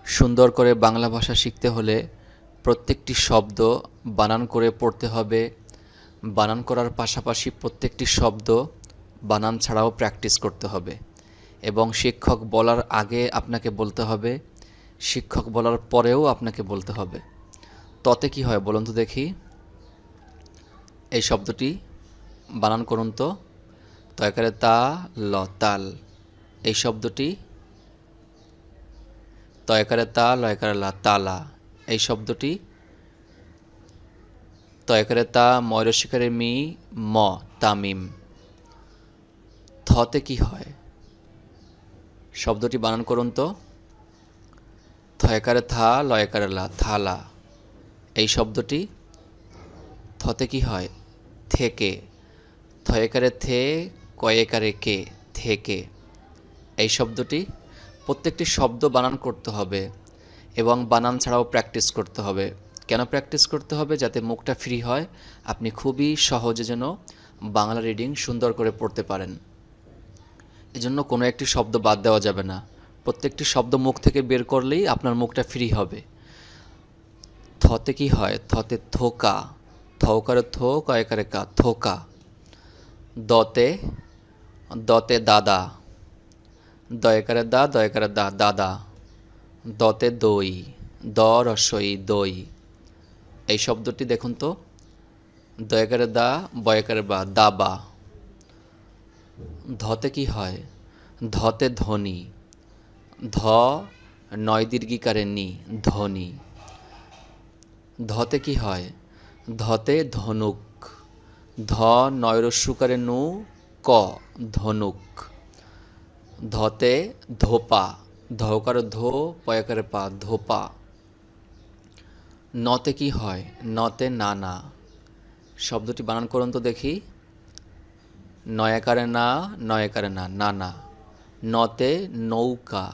সুন্দর করে বাংলা ভাষা শিখতে হলে প্রত্যেকটি শব্দ বানান করে পড়তে হবে। বানান করার পাশাপাশি প্রত্যেকটি শব্দ বানান ছাড়াও প্র্যাকটিস করতে হবে এবং শিক্ষক বলার আগে আপনাকে বলতে হবে, শিক্ষক বলার পরেও আপনাকে বলতে হবে। ততে কি হয় বলুন তো দেখি? এই শব্দটি বানান করুন তো। তয়কারে তা ল তাল। এই শব্দটি তয়কারে তা লয়কারে লা তালা। এই শব্দটি তয়কারে তা ময়রশিকারে মি ম তামিম। থতে কি হয়? শব্দটি বানান করুন তো। থয়কারে থা লয়কারে লা থালা। এই শব্দটি থতে কি হয়? থেকে। থয়কারে থে কয়েকারে কে থেকে। এই শব্দটি প্রত্যেকটি শব্দ বানান করতে হবে এবং বানান ছাড়াও প্র্যাকটিস করতে হবে। কেন প্র্যাকটিস করতে হবে? যাতে মুখটা ফ্রি হয়, আপনি খুবই সহজে যেন বাংলা রিডিং সুন্দর করে পড়তে পারেন। এজন্য কোনো একটি শব্দ বাদ দেওয়া যাবে না। প্রত্যেকটি শব্দ মুখ থেকে বের করলেই আপনার মুখটা ফ্রি হবে। থতে কি হয়? থতে থোকা। থৌকারে থো কয়কারে কা থোকা। দতে দতে দাদা। দয়কারে দা দয়কারে দা দাদা। দতে দই। দ রস্বই দই। এই শব্দটি দেখুন তো। দয়কারে দা বয়কারে বা দাবা। ধতে কি হয়? ধতে ধ্বনি। ধ নয় দীর্ঘিকারে নি ধ্বনি। ধতে কি হয়? ধতে ধনুক। ধ নয় রস্যুকারে নু ক ধনুক। ধতে ধোপা। ধকারে ধো পয়কারে পা ধোপা। নতে কি হয়? নতে নানা। শব্দটি বানান করুন তো দেখি। নয়াকারে না নয়াকারে না নানা। নতে নৌকা।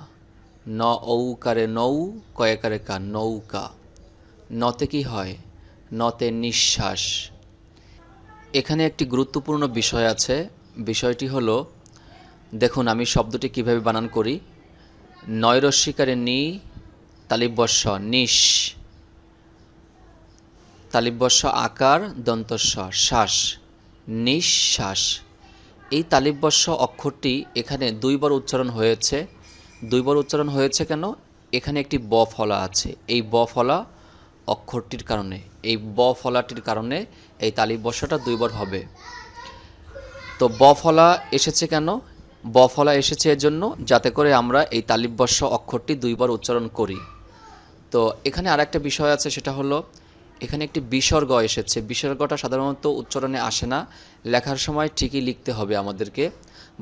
ন ঔকারে নৌ কয়কারে কা নৌকা। নতে কি হয়? নতে নিঃশ্বাস। এখানে একটি গুরুত্বপূর্ণ বিষয় আছে। বিষয়টি হলো, দেখুন আমি শব্দটি কিভাবে বানান করি। নয়রস্যিকারে নি তালিবস্য নিশ। তালিবস্য আকার দন্তস্য শ্বাস নিঃশ্বাস। এই তালিবস্য অক্ষরটি এখানে দুইবার উচ্চারণ হয়েছে। দুইবার উচ্চারণ হয়েছে কেন? এখানে একটি ব ফলা আছে। এই ব ফলা অক্ষরটির কারণে, এই ব ফলাটির কারণে এই তালিবস্যটা দুইবার হবে। তো ব ফলা এসেছে কেন? ব ফলা এসেছে এর জন্য যাতে করে আমরা এই তালিবস্য অক্ষরটি দুইবার উচ্চারণ করি। তো এখানে আরেকটা বিষয় আছে, সেটা হলো এখানে একটি বিসর্গ এসেছে। বিসর্গটা সাধারণত উচ্চারণে আসে না, লেখার সময় ঠিকই লিখতে হবে আমাদেরকে।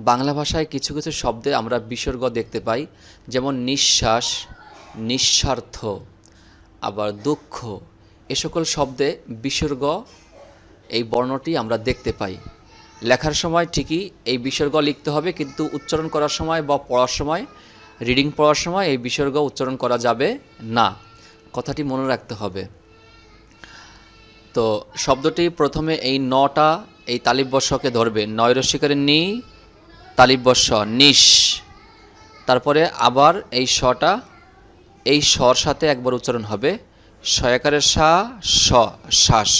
বাংলা ভাষায় কিছু কিছু শব্দে আমরা বিসর্গ দেখতে পাই, যেমন নিঃশ্বাস, নিঃস্বার্থ, আবার দুঃখ। এ সকল শব্দে বিসর্গ এই বর্ণটি আমরা দেখতে পাই। লেখার সময় ঠিকই এই বিসর্গ লিখতে হবে, কিন্তু উচ্চারণ করার সময় বা পড়ার সময়, রিডিং পড়ার সময় এই বিসর্গ উচ্চারণ করা যাবে না। কথাটি মনে রাখতে হবে। তো শব্দটি প্রথমে এই নটা এই তালিবস্যকে ধরবে। নয়রস্যিকারে নি তালিবস্য নিশ। তারপরে আবার এই শটা এই স্বর সাথে একবার উচ্চারণ হবে। শয়াকারের সা স শ্বাস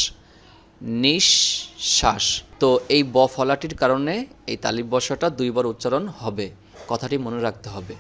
নিঃশ্বাস। তো এই ব ফলাটির কারণে এই তালিবস্যটা দুইবার উচ্চারণ হবে। কথাটি মনে রাখতে হবে।